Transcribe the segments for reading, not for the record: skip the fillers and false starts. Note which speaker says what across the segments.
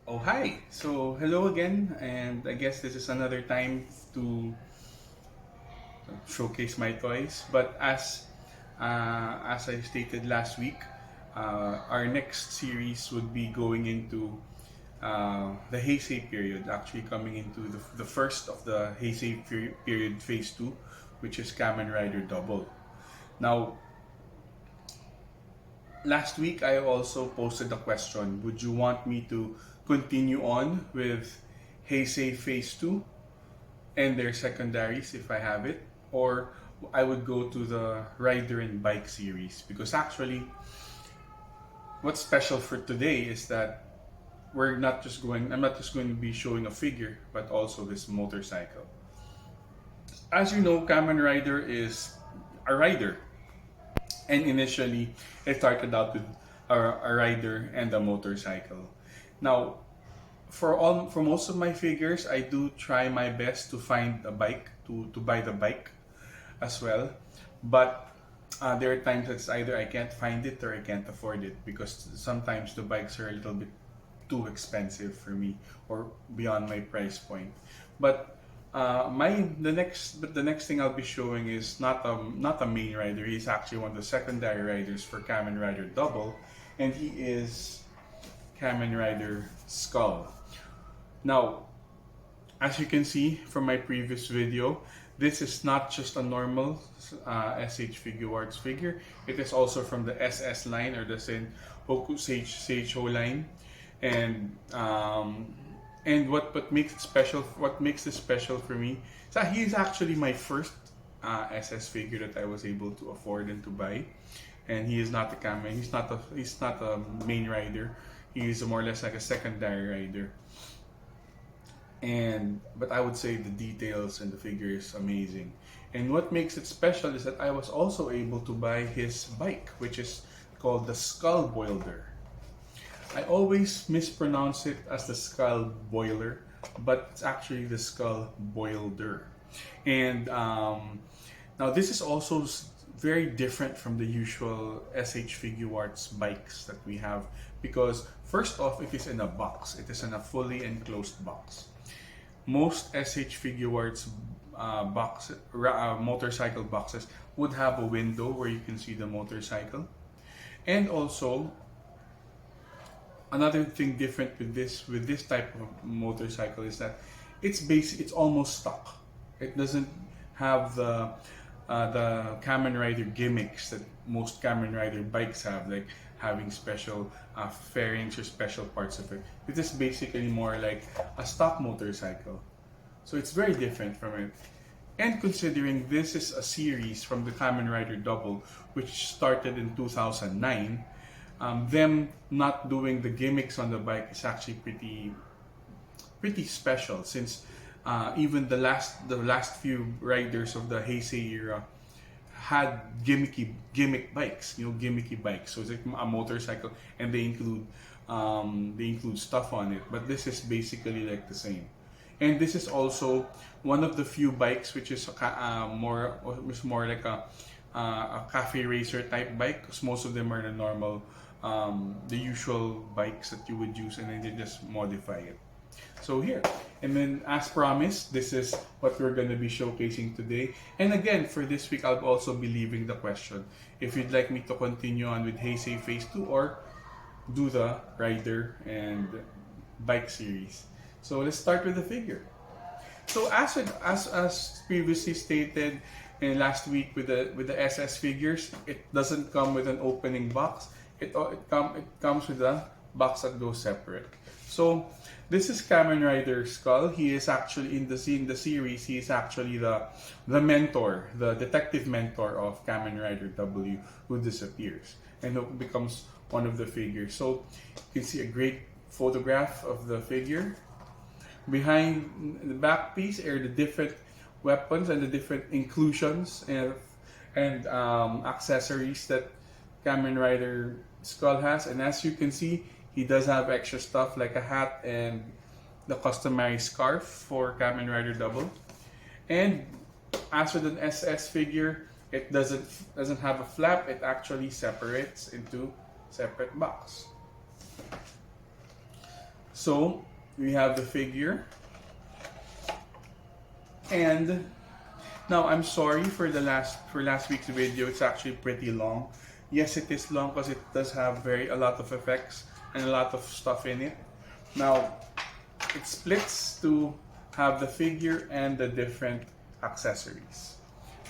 Speaker 1: Oh, hi! So, hello again, and I guess this is another time to showcase my toys. But as I stated last week, our next series would be going into the Heisei period, actually coming into the first of the Heisei period phase 2, which is Kamen Rider Double. Now, last week I also posted a question: would you want me to continue on with Heisei Phase 2 and their secondaries if I have it, or I would go to the Rider and Bike series? Because actually, what's special for today is that I'm not just going to be showing a figure, but also this motorcycle. As you know, Kamen Rider is a rider, and initially it started out with a rider and a motorcycle. Now, for most of my figures, I do try my best to find a bike to buy the bike as well, but there are times it's either I can't find it or I can't afford it, because sometimes the bikes are a little bit too expensive for me or beyond my price point. But the next thing I'll be showing is not a main rider. He's actually one of the secondary riders for Kamen Rider Double, and he is Kamen Rider Skull. Now, as you can see from my previous video, this is not just a normal SH Figuarts figure. It is also from the SS line, or the Seihou line, and what makes it special, what makes this special for me, is that he is actually my first SS figure that I was able to afford and to buy. And he is not a Kamen. He's not a main rider. He is more or less like a secondary rider. But I would say the details and the figure is amazing. And what makes it special is that I was also able to buy his bike, which is called the Skull Boilder. I always mispronounce it as the Skull Boiler, but it's actually the Skull Boilder. And now this is also very different from the usual SH Figuarts bikes that we have, because first off, it is in a box. It is in a fully enclosed box. Most SH Figuarts motorcycle boxes would have a window where you can see the motorcycle. And also, another thing different with this type of motorcycle is that it's almost stock. It doesn't have the Kamen Rider gimmicks that most Kamen Rider bikes have, like having special fairings or special parts of it. It is basically more like a stock motorcycle. So it's very different from it. And considering this is a series from the Kamen Rider Double, which started in 2009, them not doing the gimmicks on the bike is actually pretty special, since even the last few riders of the Heisei era had gimmick bikes, gimmicky bikes. So it's like a motorcycle, and they include stuff on it. But this is basically like the same. And this is also one of the few bikes which is more like a cafe racer type bike, because most of them are the normal, the usual bikes that you would use, and then they just modify it. So here, and then as promised, this is what we're going to be showcasing today. And again, for this week, I'll also be leaving the question if you'd like me to continue on with Heisei Phase 2 or do the Rider and Bike series. So let's start with the figure. So as previously stated in last week with the SS figures, it doesn't come with an opening box. It comes with a box that goes separate. So this is Kamen Rider Skull. He is actually in the series. He is actually the mentor, the detective mentor of Kamen Rider W, who disappears and who becomes one of the figures. So you can see a great photograph of the figure. Behind the back piece are the different weapons and the different inclusions and accessories that Kamen Rider Skull has. And as you can see, he does have extra stuff like a hat and the customary scarf for Kamen Rider Double. And as with an SS figure, it doesn't have a flap. It actually separates into separate box. So we have the figure, and now I'm sorry for last week's video. It's actually pretty long. Yes, it is long because it does have a lot of effects and a lot of stuff in it. Now it splits to have the figure and the different accessories.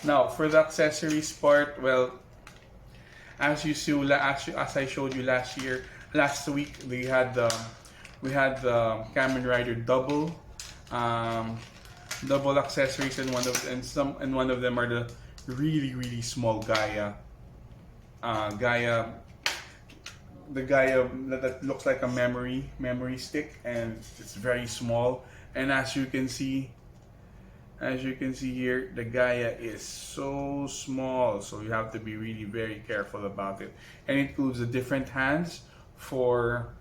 Speaker 1: Now for the accessories part, well, as you see, as I showed you last week, we had the Kamen Rider double accessories, and one of them are the really small Gaia. The Gaia that looks like a memory stick, and it's very small. And as you can see here, the Gaia is so small, so you have to be really very careful about it. And it includes the different hands for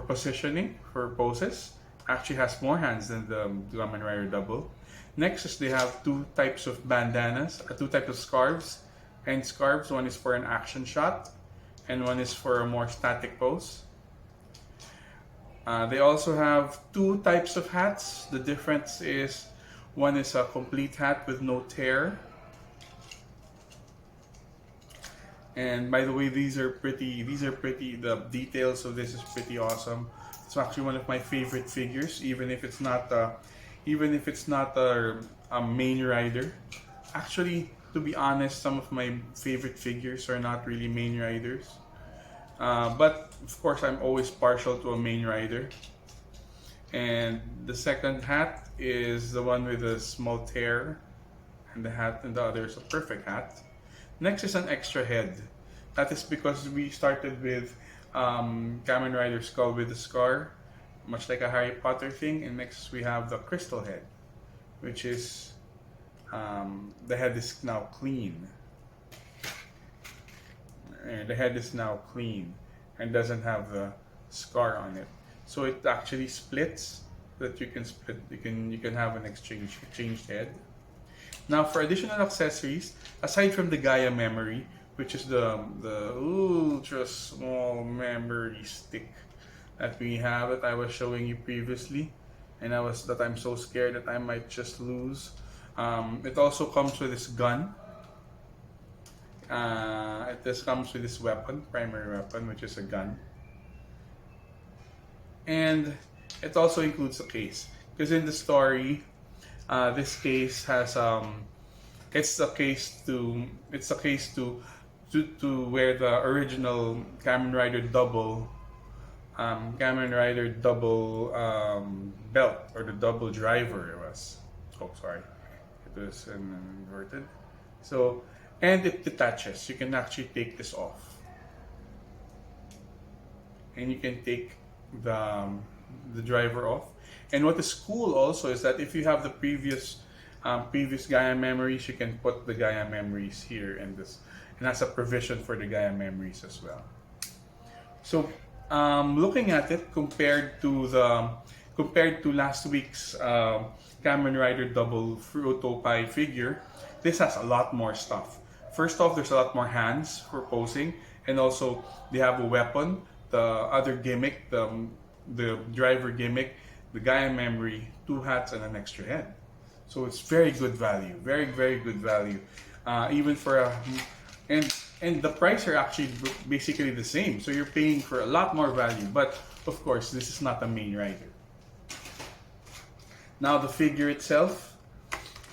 Speaker 1: positioning, for poses. Actually has more hands than the Kamen Rider Double. Next is they have two types of bandanas, two types of scarves. And scarves, one is for an action shot, and one is for a more static pose. They also have two types of hats. The difference is one is a complete hat with no tear. And by the way, these are pretty. The details of this is pretty awesome. It's actually one of my favorite figures, even if it's not a main rider. Actually, to be honest, some of my favorite figures are not really main riders. But of course, I'm always partial to a main rider. And the second hat is the one with a small tear, and the other is a perfect hat. Next is an extra head. That is because we started with Kamen Rider Skull with a scar, much like a Harry Potter thing. And next we have the crystal head, which is the head is now clean. And the head is now clean and doesn't have the scar on it. So it actually splits, that you can split. You can have an exchanged head. Now for additional accessories, aside from the Gaia memory, which is the ultra small memory stick that we have, that I was showing you previously, and I'm so scared that I might just lose. It also comes with this gun. It just comes with this primary weapon, which is a gun. And it also includes a case, because in the story, this case has it's a case to where the original Kamen Rider double belt, or the double driver was. Oh, sorry, it was inverted. So, and it detaches. You can actually take this off, and you can take the driver off. And what is cool also is that if you have the previous Gaia memories, you can put the Gaia memories here in this, and that's a provision for the Gaia memories as well. So looking at it compared to last week's Kamen Rider Double Fruitopai figure, this has a lot more stuff. First off, there's a lot more hands for posing, and also they have a weapon, the other gimmick, the driver gimmick, the Gaia memory, two hats, and an extra head. So it's very good value, very good value. Even for and the price are actually basically the same. So you're paying for a lot more value. But of course, this is not a main rider. Now the figure itself.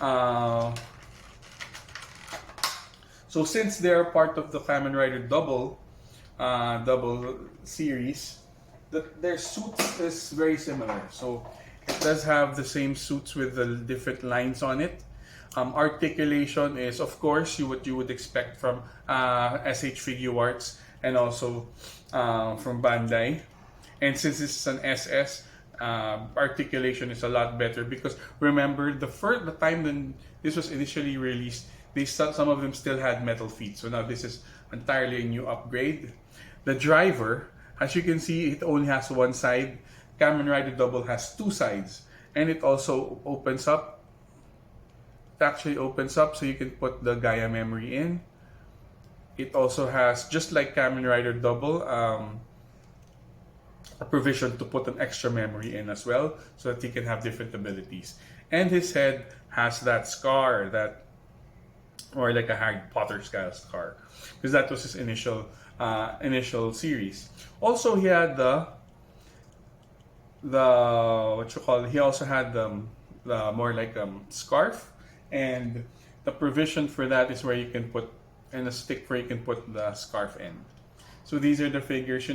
Speaker 1: So since they're part of the Kamen Rider double series, their suits is very similar. So it does have the same suits with the different lines on it. Articulation is, of course, what you would expect from SH Figuarts, and also from Bandai. And since this is an SS, articulation is a lot better, because remember the time when this was initially released, some of them still had metal feet. So now this is entirely a new upgrade. The driver, as you can see, it only has one side. Kamen Rider Double has two sides, and it also opens up. It actually opens up so you can put the Gaia memory in. It also has, just like Kamen Rider Double, a provision to put an extra memory in as well, so that he can have different abilities. And his head has that scar, that, or like a Harry Potter style scar, because that was his initial series. Also, he had the what you call it, he also had the more like scarf, and the provision for that is where you can put, and a stick where you can put the scarf in. So these are the figures.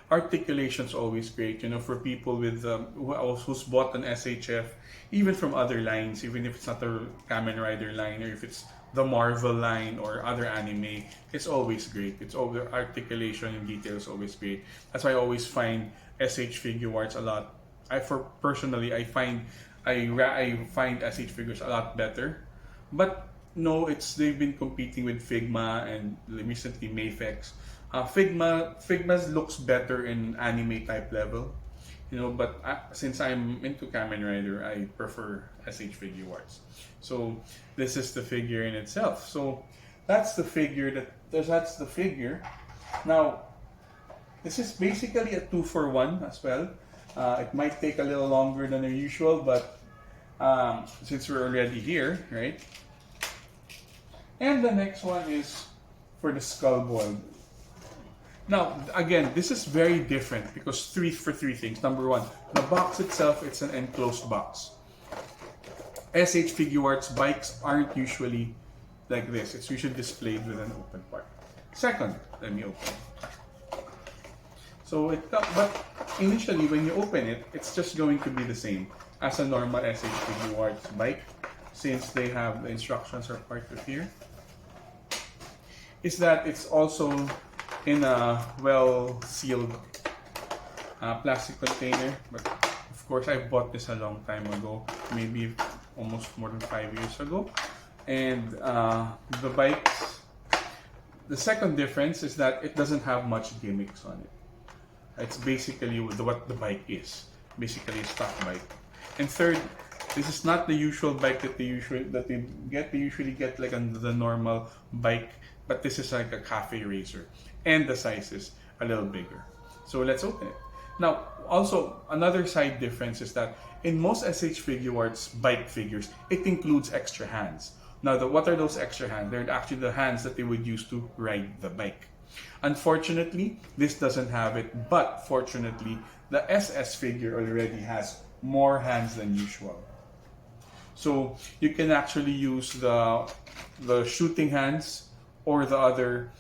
Speaker 1: Articulation's always great. For people with who's bought an SHF, even from other lines, even if it's not the Kamen Rider line, or if it's the Marvel line or other anime, it's always great. It's all the articulation and detail is always great. That's why I always find SH Figuarts a lot. I find SH figures a lot better. But no, they've been competing with Figma and recently Mayfex. Figma's looks better in anime type level, but since I'm into Kamen Rider, I prefer SH Figuarts. So this is the figure in itself. So that's the figure. That's the figure. Now, this is basically a 2-for-1 as well. It might take a little longer than usual, but since we're already here, right? And the next one is for the Skull Boilder. Now, again, this is very different because three things. Number one, the box itself, it's an enclosed box. SH Figuarts bikes aren't usually like this. It's usually displayed with an open part. Second, let me open it. So, but initially, when you open it, it's just going to be the same as a normal SH Figuarts bike, since they have the instructions are part of here. Is that it's also in a well-sealed plastic container. But of course, I bought this a long time ago, maybe almost more than 5 years ago. And the bikes, the second difference is that it doesn't have much gimmicks on it. It's basically what the bike is, basically a stock bike. And third, this is not the usual bike that they get. They usually get like the normal bike, but this is like a cafe racer, and the size is a little bigger. So let's open it. Now, also another side difference is that in most SH Figuarts bike figures, it includes extra hands. Now, what are those extra hands? They're actually the hands that they would use to ride the bike. Unfortunately, this doesn't have it, but fortunately, the SS figure already has more hands than usual. So you can actually use the shooting hands or the other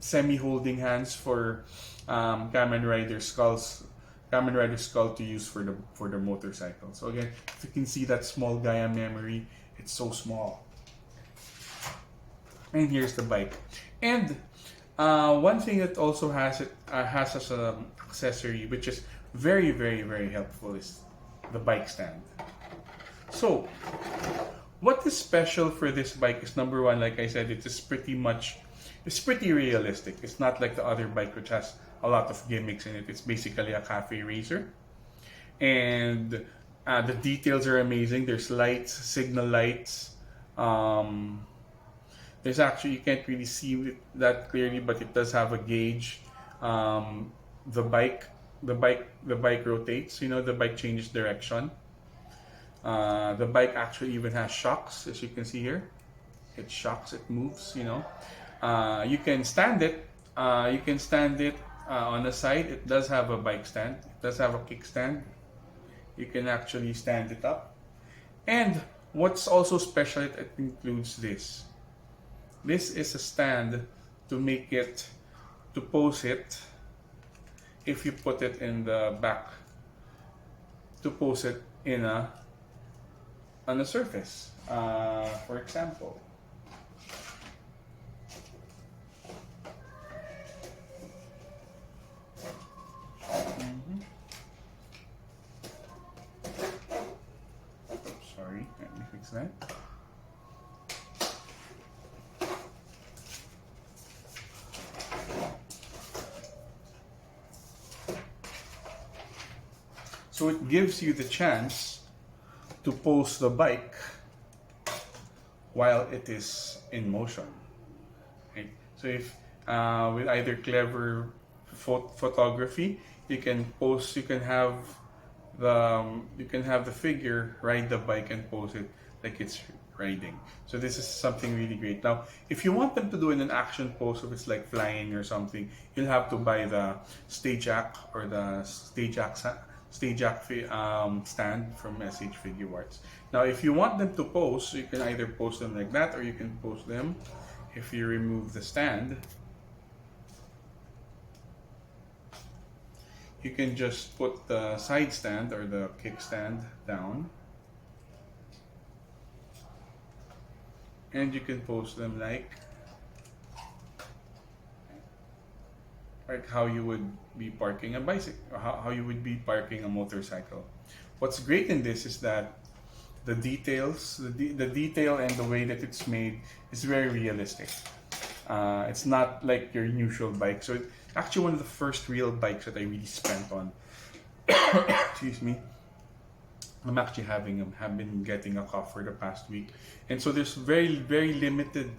Speaker 1: semi-holding hands for Kamen Rider Skull to use for the motorcycle. So again, if you can see that small Gaia memory, it's so small. And here's the bike. And one thing that also has as an accessory, which is very, very, very helpful, is the bike stand. So, what is special for this bike is, number one, like I said, it's pretty realistic. It's not like the other bike which has a lot of gimmicks in it. It's basically a cafe racer. And the details are amazing. There's lights, signal lights. There's actually, you can't really see it that clearly, but it does have a gauge. The bike rotates. The bike changes direction. The bike actually even has shocks, as you can see here. It shocks, it moves. You can stand it. On the side. It does have a bike stand. It does have a kickstand. You can actually stand it up. And what's also special, it includes this. This is a stand to pose it. If you put it in the back, to pose it on a surface, for example. Sorry, let me fix that. So it gives you the chance to pose the bike while it is in motion. Right? So if with either clever photography, you can pose, you can have the figure ride the bike and pose it like it's riding. So this is something really great. Now, if you want them to do in an action pose, if it's like flying or something, you'll have to buy the stage jack or the stage jack stand from SH Figuarts. Now, if you want them to pose, you can either pose them like that, or you can pose them if you remove the stand. You can just put the side stand or the kickstand down, and you can pose them like how you would be parking a bicycle, or how you would be parking a motorcycle. What's great in this is that the details, the detail and the way that it's made is very realistic. It's not like your usual bike. So it's actually one of the first real bikes that I really spent on. Excuse me. I'm actually have been getting a cough for the past week, and so there's very limited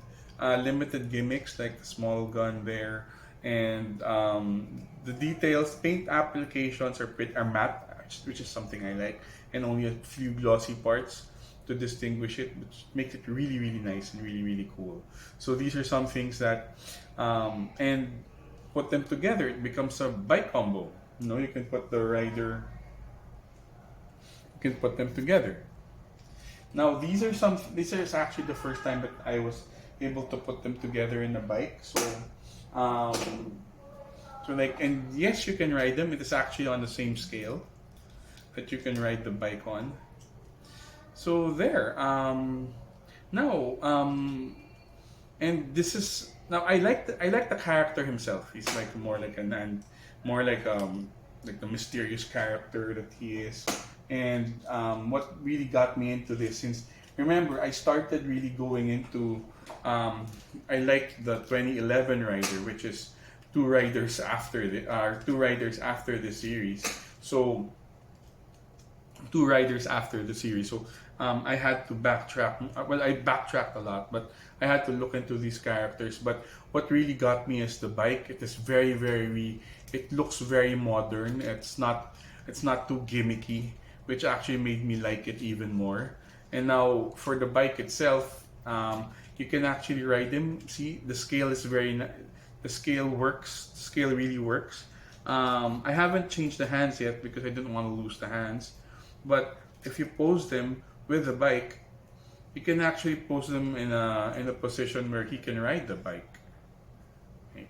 Speaker 1: gimmicks like the small gun there, and the details, paint applications are matte, which is something I like, and only a few glossy parts to distinguish it, which makes it really nice and really cool. So these are some things that and put them together, it becomes a bike combo. You know, you can put the rider. You can put them together. Now these are actually the first time that I was able to put them together in a bike. So like, and yes, you can ride them. It is actually on the same scale that you can ride the bike on. So there. Now and this is now I like the character himself. He's like more like like the mysterious character that he is. And what really got me into this, since remember I started really going into I like the 2011 rider, which is two riders after the series. So two riders after the series. So I had to backtrack. Well, I backtracked a lot, but I had to look into these characters. But what really got me is the bike. It is it looks very modern. It's not too gimmicky, which actually made me like it even more. And now for the bike itself, you can actually ride them. See, the scale is the scale works. The scale really works. I haven't changed the hands yet because I didn't want to lose the hands. But if you pose them with the bike, you can actually pose them in a position where he can ride the bike.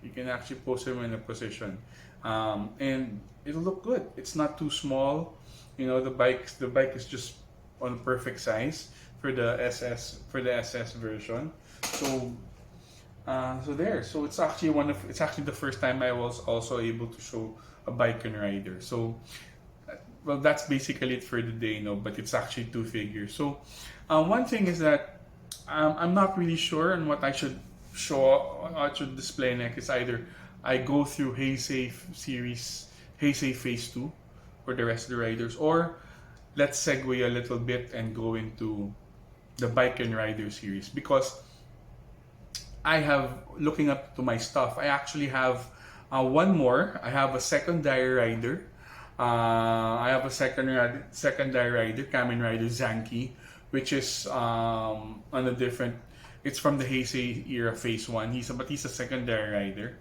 Speaker 1: You can actually pose him in a position, and it'll look good. It's not too small. You know, the bike is just on a perfect size for the SS version. So there. So it's actually the first time I was also able to show a bike and rider. So well, that's basically it for the day, but it's actually two figures. So one thing is that I'm not really sure on what I should display next. It's either I go through Heisei series, Heisei Phase 2 for the rest of the riders, or let's segue a little bit and go into the Bike and Rider series, because I have, looking up to my stuff, I actually have one more. I have a secondary rider. I have a secondary rider, Kamen Rider Zanki, which is on a different. It's from the Heisei era Phase 1. He's a secondary rider.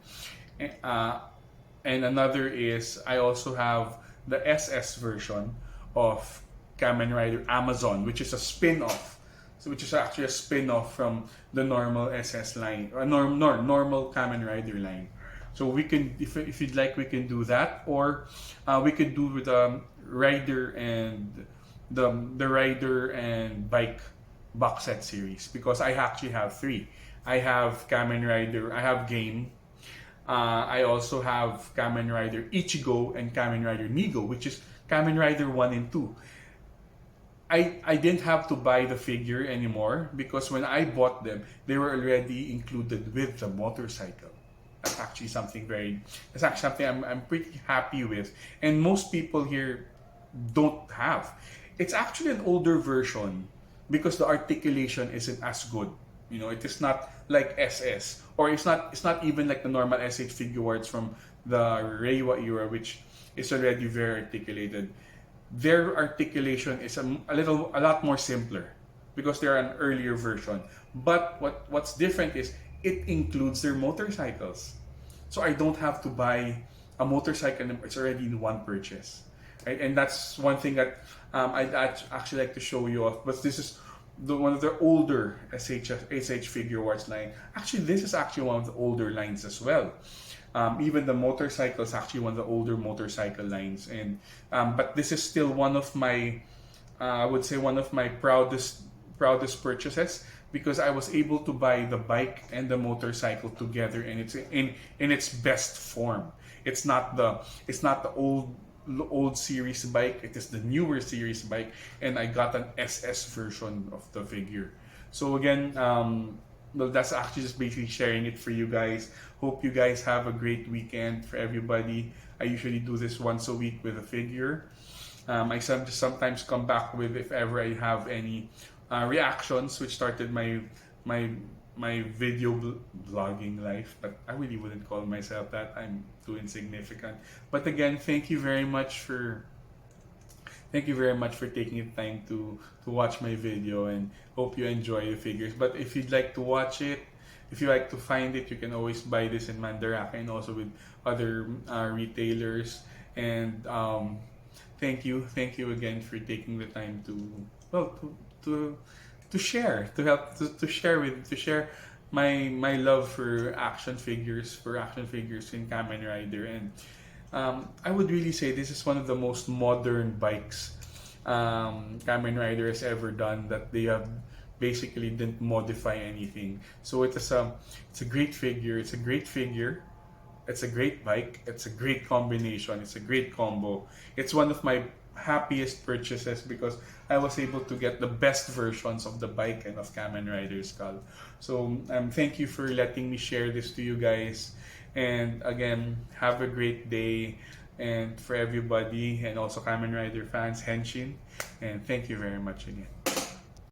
Speaker 1: And another is I also have the SS version of Kamen Rider Amazon, which is a spin-off. So which is actually a spin-off from the normal SS line, or normal Kamen Rider line. So we can, if you'd like, we can do that, or we could do with rider and the rider and bike box set series, because I actually have three. I have Kamen Rider, I have Game. I also have Kamen Rider Ichigo and Kamen Rider Nigo, which is Kamen Rider 1 and 2. I didn't have to buy the figure anymore because when I bought them, they were already included with the motorcycle. That's actually something I'm pretty happy with, and most people here don't have. It's actually an older version because the articulation isn't as good. You know, it is not like SS, or it's not even like the normal SH Figuarts from the Reiwa era, which is already very articulated. Their articulation is a lot more simpler because they're an earlier version. But what's different is it includes their motorcycles. So I don't have to buy a motorcycle, it's already in one purchase. Right? And that's one thing that I'd actually like to show you off. But this is one of the older SH Figuarts line. Actually, this is actually one of the older lines as well. Even the motorcycle is actually one of the older motorcycle lines. And but this is still one of my, I would say, one of my proudest purchases, because I was able to buy the bike and the motorcycle together, and it's in its best form. It's not the old series bike, it is the newer series bike, and I got an SS version of the figure. So again, well, that's actually just basically sharing it for you guys. Hope you guys have a great weekend. For everybody, I usually do this once a week with a figure. I sometimes come back with, if ever I have any reactions, which started my video vlogging life, but I really wouldn't call myself that. I'm too insignificant. But again, thank you very much for taking the time to watch my video, and hope you enjoy the figures. But if you'd like to watch it, if you like to find it, you can always buy this in Mandarake and also with other retailers. And thank you again for taking the time to share my love for action figures in Kamen Rider. And I would really say this is one of the most modern bikes Kamen Rider has ever done, that they have basically didn't modify anything. So it's a great figure, it's a great bike, it's a great combination, it's a great combo. It's one of my happiest purchases because I was able to get the best versions of the bike and of Kamen Rider Skull. So thank you for letting me share this to you guys. And again, have a great day. And for everybody, and also Kamen Rider fans, Henshin. And thank you very much again.